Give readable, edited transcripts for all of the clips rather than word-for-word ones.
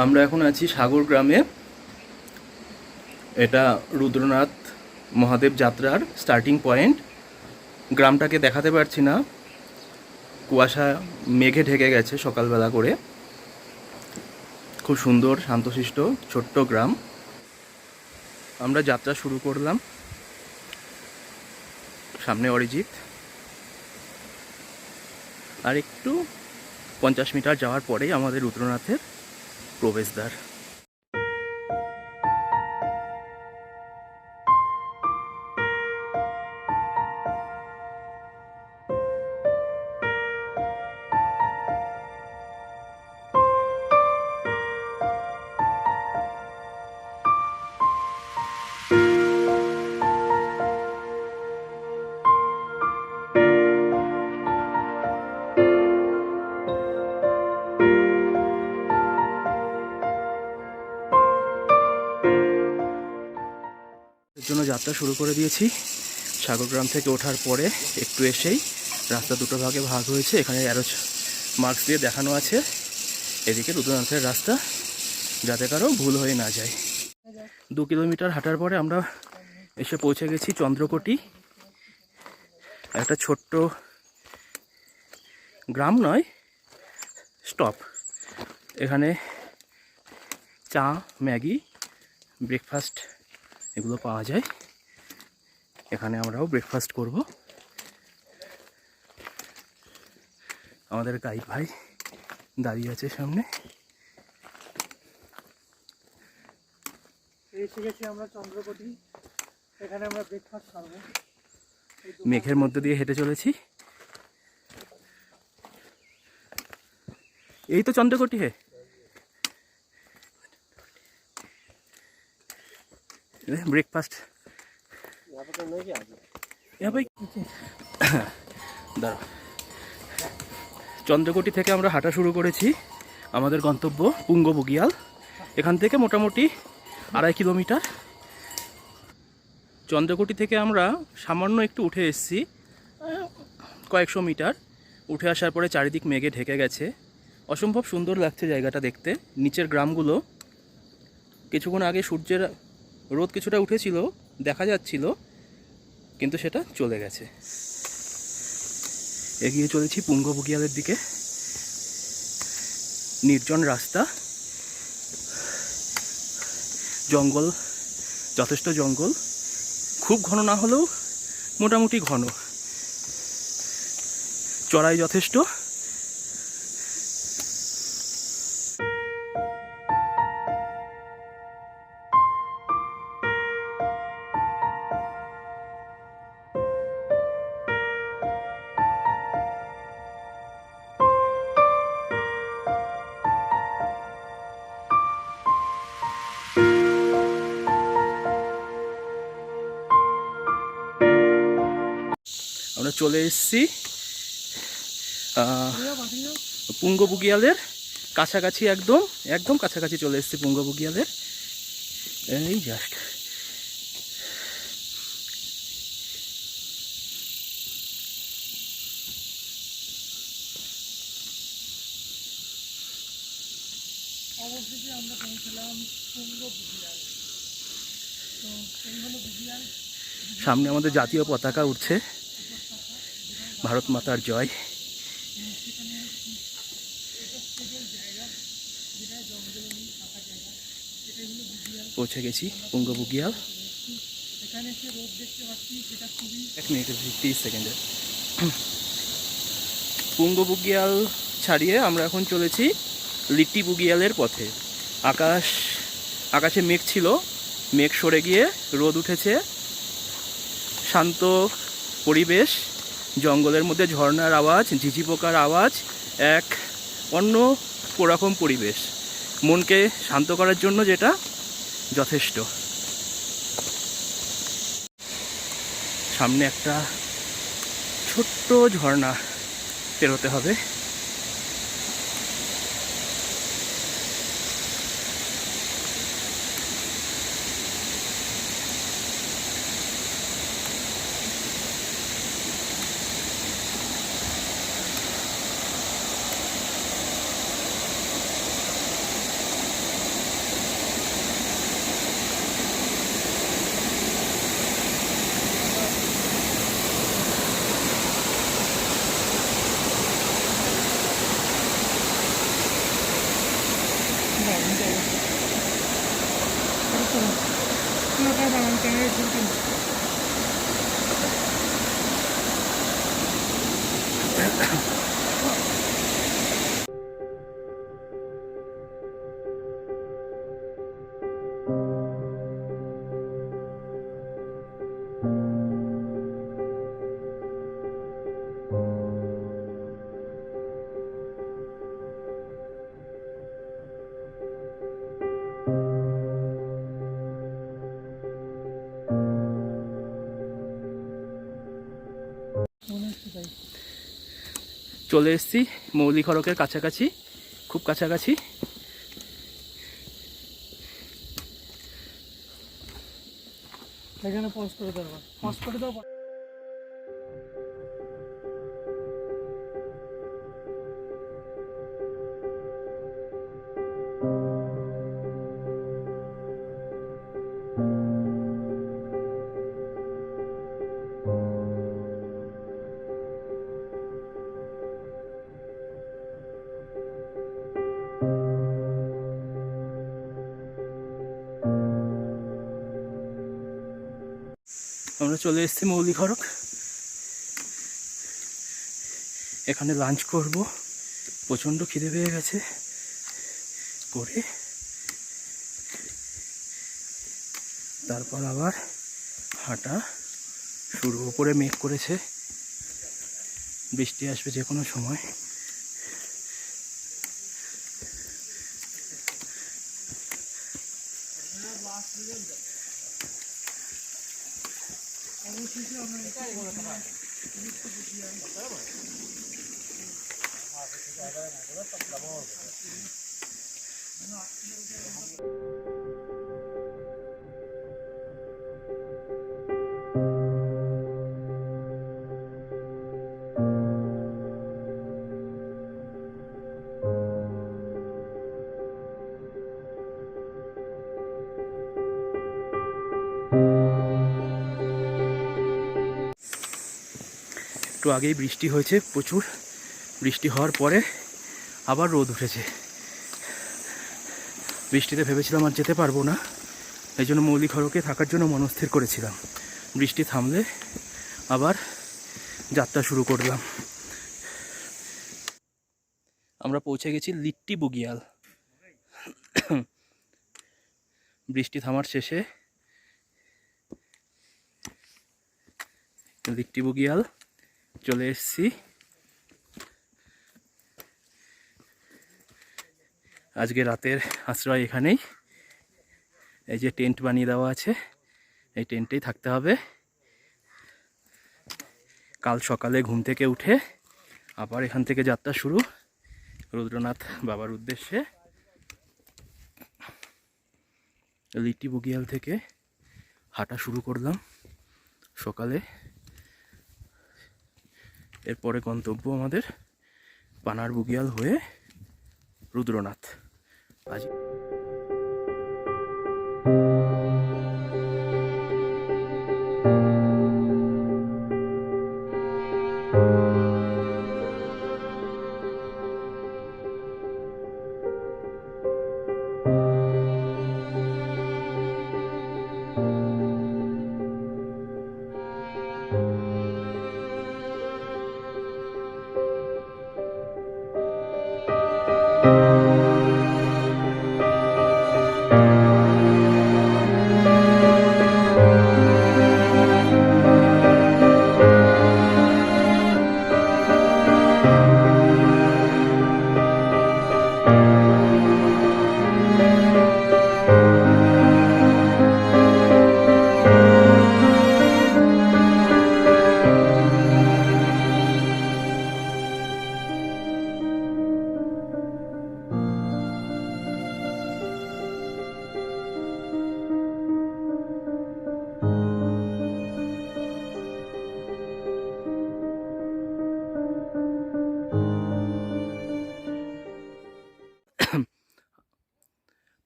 আমরা এখন আছি সাগর গ্রামে। এটা রুদ্রনাথ মহাদেব যাত্রার স্টার্টিং পয়েন্ট। গ্রামটাকে দেখাতে পারছি না, কুয়াশা মেঘে ঢেকে গেছে সকালবেলা করে। খুব সুন্দর শান্তশিষ্ট ছোট্ট গ্রাম। আমরা যাত্রা শুরু করলাম। সামনে অরিজিৎ, আর একটু 50 মিটার যাওয়ার পরেই আমাদের রুদ্রনাথের প্রবেশদ্বার। এর জন্য যাত্রা শুরু করে দিয়েছি। সাগরগ্রাম থেকে ওঠার পরে একটু এসেই রাস্তা দুটো ভাগে ভাগ হয়েছে। এখানে অ্যারো মার্কস দিয়ে দেখানো আছে এদিকে রুদ্রনাথের রাস্তা, যাতে কারো ভুল হয়ে না যায়। 2 কিলোমিটার হাঁটার পরে আমরা এসে পৌঁছে গেছি চন্দ্রকোটি। একটা ছোট্ট গ্রাম নয়, স্টপ। এখানে চা, ম্যাগি, ব্রেকফাস্ট এগুলো পাওয়া যায়। এখানে আমরাও ব্রেকফাস্ট করব। আমাদের গাইড ভাই দাঁড়িয়ে আছে সামনে। এসে গেছি আমরা চন্দ্রকোটি। এখানে আমরা ব্রেকফাস্ট করব। মেঘের মধ্যে দিয়ে হেঁটে চলেছি। এই তো চন্দ্রকোটি হে। ব্রেকফাস্ট দাঁড়া। চন্দ্রকোটি থেকে আমরা হাঁটা শুরু করেছি। আমাদের গন্তব্য পুঙ্গ বুগিয়াল। এখান থেকে মোটামুটি 2.5 কিলোমিটার। চন্দ্রকোটি থেকে আমরা সামান্য একটু উঠে এসেছি, কয়েকশো মিটার। উঠে আসার পরে চারিদিক মেঘে ঢেকে গেছে। অসম্ভব সুন্দর লাগছে জায়গাটা দেখতে। নিচের গ্রামগুলো কিছুক্ষণ আগে সূর্যের রোদ কিছুটা উঠেছিল, দেখা যাচ্ছিল, কিন্তু সেটা চলে গেছে। এগিয়ে চলেছি পুঙ্গ বুগিয়ালের দিকে। নির্জন রাস্তা, জঙ্গল, যথেষ্ট জঙ্গল, খুব ঘন না হলেও মোটামুটি ঘন, চড়াই যথেষ্ট। আমরা চলে এসেছি পুঙ্গ বুগিয়ালের কাছাকাছি, একদম একদম কাছাকাছি চলে এসেছি পুঙ্গ বুগিয়ালের। এই জাস্ট অবশেষে আমরা পৌঁছলাম পুঙ্গ বুগিয়াল। তো এই হলো বুগিয়াল। সামনে আমাদের জাতীয় পতাকা উঠছে, ভারত মাতার জয়। পৌঁছে গেছি পুঙ্গ বুগিয়াল। এখানে এসে রোদ দেখতে পাচ্ছি, সেটা খুবই 1 মিনিট 30 সেকেন্ডে। পুঙ্গ বুগিয়াল ছাড়িয়ে আমরা এখন চলেছি লিট্টি বুগিয়ালের পথে। আকাশে মেঘ ছিল, মেঘ সরে গিয়ে রোদ উঠেছে। শান্ত পরিবেশ, জঙ্গলের মধ্যে ঝর্ণার আওয়াজ, ঝিঝি পোকার আওয়াজ, এক অন্য রকম পরিবেশ। মনকে শান্ত করার জন্য যেটা যথেষ্ট। সামনে একটা ছোট্ট ঝর্ণা পেরোতে হবে। চলে এসেছি মৌলি খড়কের কাছাকাছি, খুব কাছাকাছি। এখানে পজ করে দেবো, পজ করে দাও। আমরা চলে এসেছি মৌলি খড়ক। এখানে লাঞ্চ করব, প্রচণ্ড খিদে পেয়ে গেছে। করে তারপর আবার হাঁটা শুরু। উপরে মেঘ করেছে, বৃষ্টি আসবে যে কোনো সময়। একটু আগেই বৃষ্টি হয়েছে, প্রচুর বৃষ্টি হওয়ার পরে আবার রোদ উঠেছে। বৃষ্টিতে ভেবেছিলাম আর যেতে পারবো না, এই জন্য মৌলি খড়কে থাকার জন্য মনস্থির করেছিলাম। বৃষ্টি থামলে আবার যাত্রা শুরু করলাম। আমরা পৌঁছে গেছি লিট্টি বুগিয়াল। বৃষ্টি থামার শেষে লিট্টি বুগিয়াল চলে এসেছি। আজকে রাতের আশ্রয় এখানেই। এই যে টেন্ট বানিয়ে দেওয়া আছে, এই টেন্টেই থাকতে হবে। কাল সকালে ঘুম থেকে উঠে আবার এখান থেকে যাত্রা শুরু রুদ্রনাথ বাবার উদ্দেশ্যে। লিট্টি বুগিয়াল থেকে হাঁটা শুরু করলাম সকালে। এরপরে গন্তব্য আমাদের পানার বুগিয়াল হয়ে রুদ্রনাথ। আজ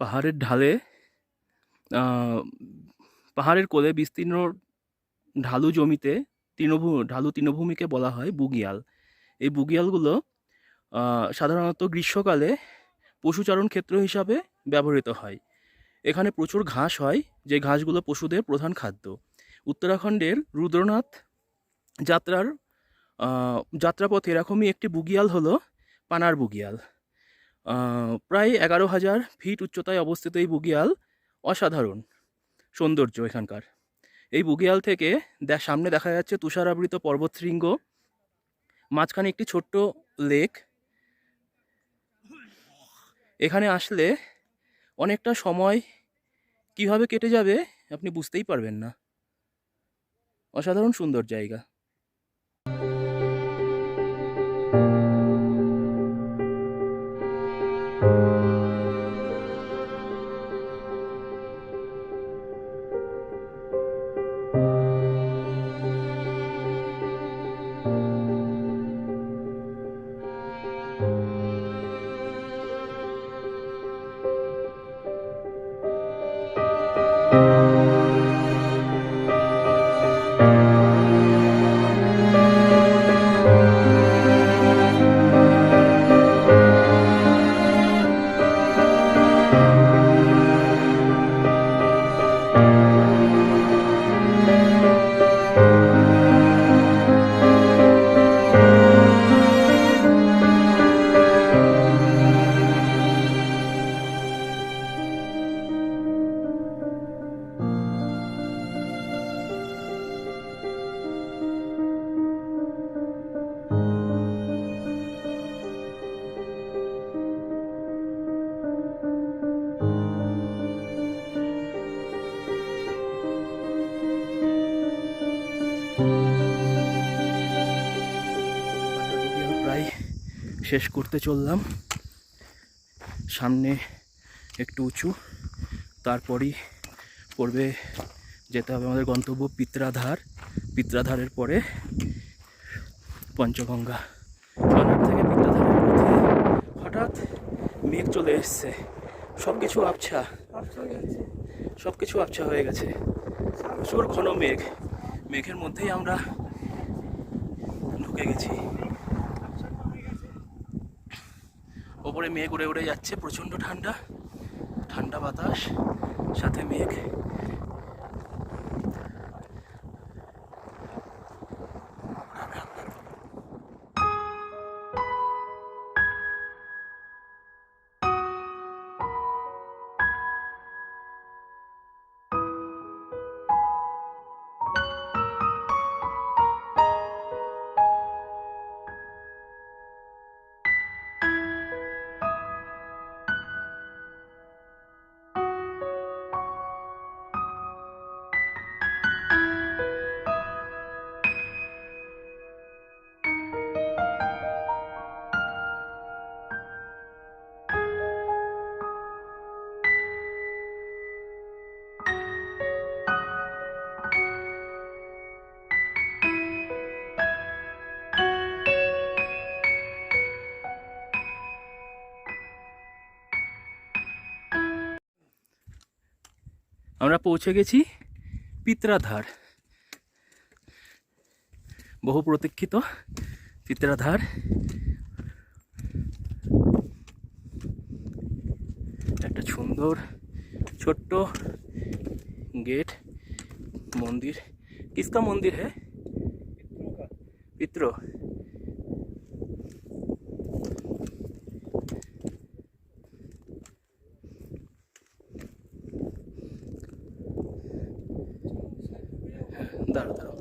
পাহাড়ের ঢালে পাহাড়ের কোলে বিস্তীর্ণ ঢালু জমিতে ঢালু তৃণভূমিকে বলা হয় বুগিয়াল। এই বুগিয়ালগুলো সাধারণত গ্রীষ্মকালে পশুচারণ ক্ষেত্র হিসাবে ব্যবহৃত হয়। এখানে প্রচুর ঘাস হয়, যে ঘাসগুলো পশুদের প্রধান খাদ্য। উত্তরাখণ্ডের রুদ্রনাথ যাত্রার যাত্রাপথে এরকমই একটি বুগিয়াল হলো পানার বুগিয়াল। প্রায় 11,000 ফিট উচ্চতায় অবস্থিত এই বুগিয়াল অসাধারণ সৌন্দর্য এখানকার। এই বুগিয়াল থেকে সামনে দেখা যাচ্ছে তুষারাবৃত পর্বতশৃঙ্গ, মাঝখানে একটি ছোট্ট লেক। এখানে আসলে অনেকটা সময় কিভাবে কেটে যাবে আপনি বুঝতেই পারবেন না। অসাধারণ সুন্দর জায়গা। প্রায় শেষ করতে চললাম। সামনে একটু উঁচু, তারপরই পড়বে, যেতে হবে আমাদের গন্তব্য পিত্রাধার। পিত্রাধারের পরে পঞ্চগঙ্গা। বানার থেকে পিত্রাধারের পথে হঠাৎ মেঘ চলে এসছে, সব কিছু আবছা, সব কিছু আবছা হয়ে গেছে। প্রচুর ঘন মেঘ, মেঘের মধ্যেই আমরা ঢুকে গেছি। ওপরে মেঘ উড়ে উড়ে যাচ্ছে, প্রচণ্ড ঠান্ডা, ঠান্ডা বাতাস, সাথে মেঘ। আমরা পৌঁছে গেছি পিত্রাধার, বহু প্রতীক্ষিত পিত্রাধার। একটা সুন্দর ছোট্ট गेट, मंदिर। किसका मंदिर है? पितरों। दाঁড়াও दाঁড়াও।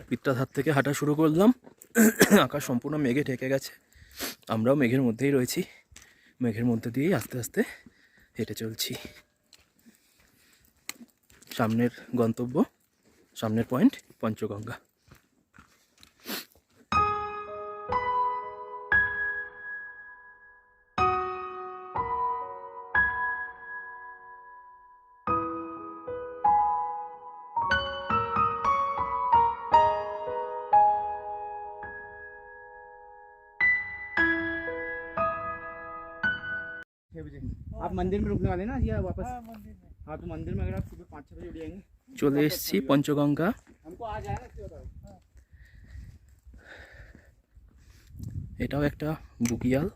পিত্রাধার থেকে হাঁটা শুরু করলাম। আকাশ সম্পূর্ণ মেঘে ঢেকে গেছে, আমরাও মেঘের মধ্যেই রয়েছি। মেঘের মধ্যে দিয়েই আস্তে আস্তে হেঁটে চলছি। সামনের গন্তব্য, সামনের পয়েন্ট পঞ্চগঙ্গা। आप मंदिर में रुकने वाले ना या वापस? हाँ मंदिर में। हाँ तो मंदिर में अगर आप सुबह 5-6 बजे उठ जाएंगे চলে এসেছি পঞ্চগঙ্গা। हमको आ जाए ना इसलिए बताओ। এটাও একটা বুগিয়াল।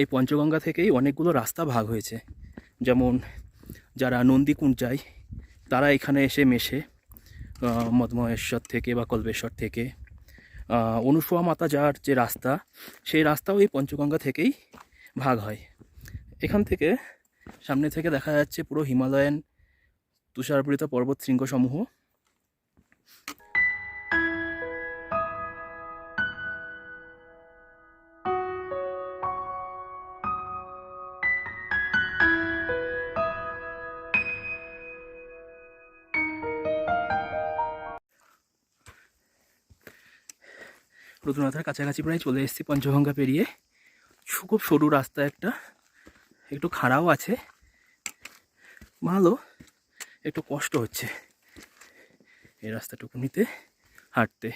এই পঞ্চগঙ্গা থেকেই অনেকগুলো রাস্তা ভাগ হয়েছে, যেমন যারা নন্দীকুঞ্জ যায় তারা এখানে এসে মেশে, মদমহেশ্বর থেকে বা কল্পেশ্বর থেকে। অনুসুয়া মাতা যাওয়ার যে রাস্তা, সেই রাস্তাও এই পঞ্চগঙ্গা থেকেই ভাগ হয়। এখান থেকে সামনে থেকে দেখা যাচ্ছে পুরো হিমালয়ান তুষারাবৃত পর্বত শৃঙ্গসমূহ। রুদ্রনাথের কাছাকাছি প্রায় চলে এসেছি পঞ্চগঙ্গা পেরিয়ে। খুব সরু রাস্তা, একটু খাড়াও আছে, ভালো, একটু কষ্ট হচ্ছে এই রাস্তাটুকুনিতে হাঁটতে।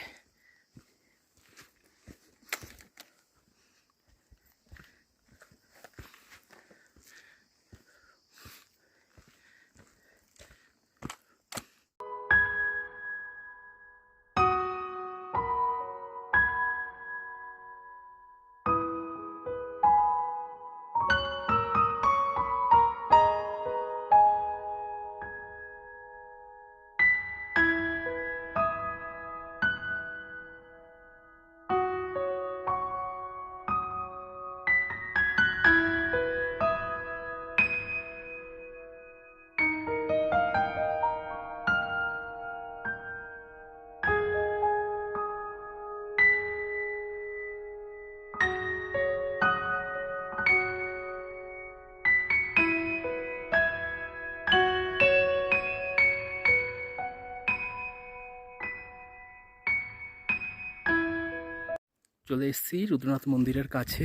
চলে এসেছি রুদ্রনাথ মন্দিরের কাছে।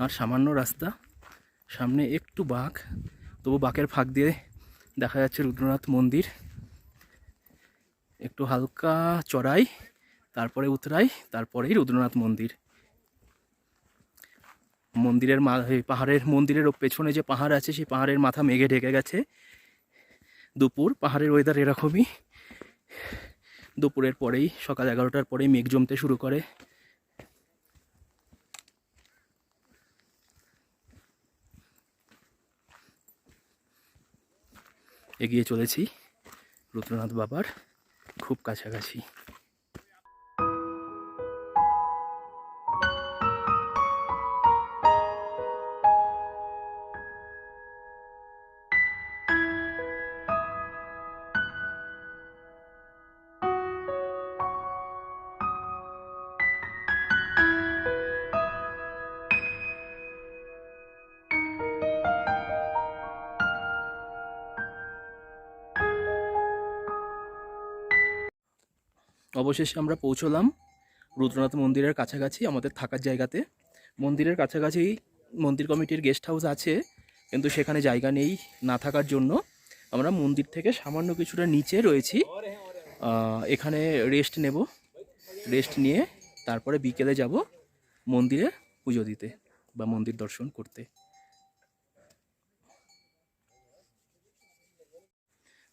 আর সামান্য রাস্তা, সামনে একটু বাঁক, তবু বাঁকের ফাঁক দিয়ে দেখা যাচ্ছে রুদ্রনাথ মন্দির। একটু হালকা চড়াই, তারপরে উতরাই, তারপরেই রুদ্রনাথ মন্দির। মন্দিরের মন্দিরের পেছনে যে পাহাড় আছে, সেই পাহাড়ের মাথা মেঘে ঢেকে গেছে। দুপুর, পাহাড়ের ওয়েদার এরকমই। দুপুরের পরেই, সকাল 11টার পরেই মেঘ জমতে শুরু করে। এগিয়ে চলেছি রুদ্রনাথ বাবার খুব কাছাকাছি। অবশেষে আমরা পৌঁছলাম রুদ্রনাথ মন্দিরের কাছাকাছি, আমাদের থাকার জায়গাতে। মন্দিরের কাছাকাছি মন্দির কমিটির গেস্ট হাউস আছে, কিন্তু সেখানে জায়গা নেই না থাকার জন্য আমরা মন্দির থেকে সামান্য কিছুটা নিচে রয়েছি। এখানে রেস্ট নেব, রেস্ট নিয়ে তারপরে বিকেলে যাব মন্দিরে পুজো দিতে বা মন্দির দর্শন করতে।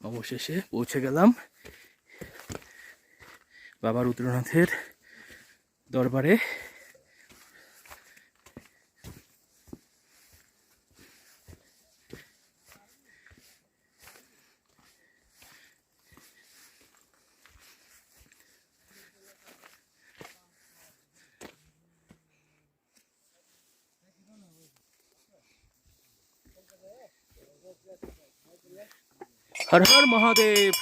অবশেষে পৌঁছে গেলাম বাবা রুদ্রনাথের দরবারে। হর হর মহাদেব।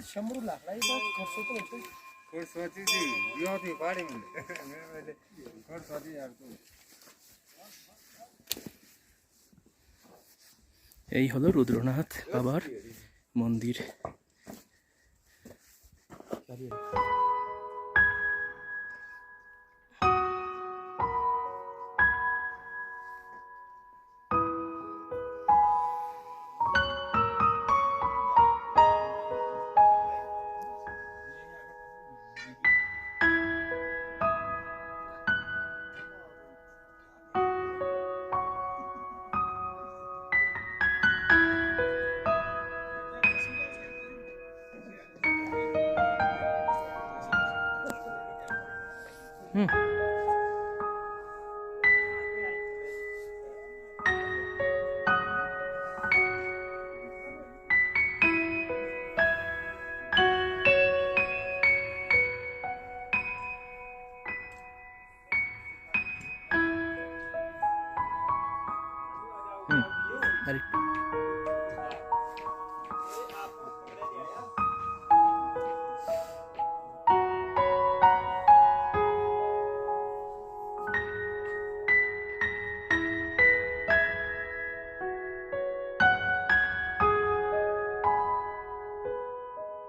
शंभर लाकडा खर्च होतो इथे. এই হলো রুদ্রনাথ বাবার মন্দির। হুম।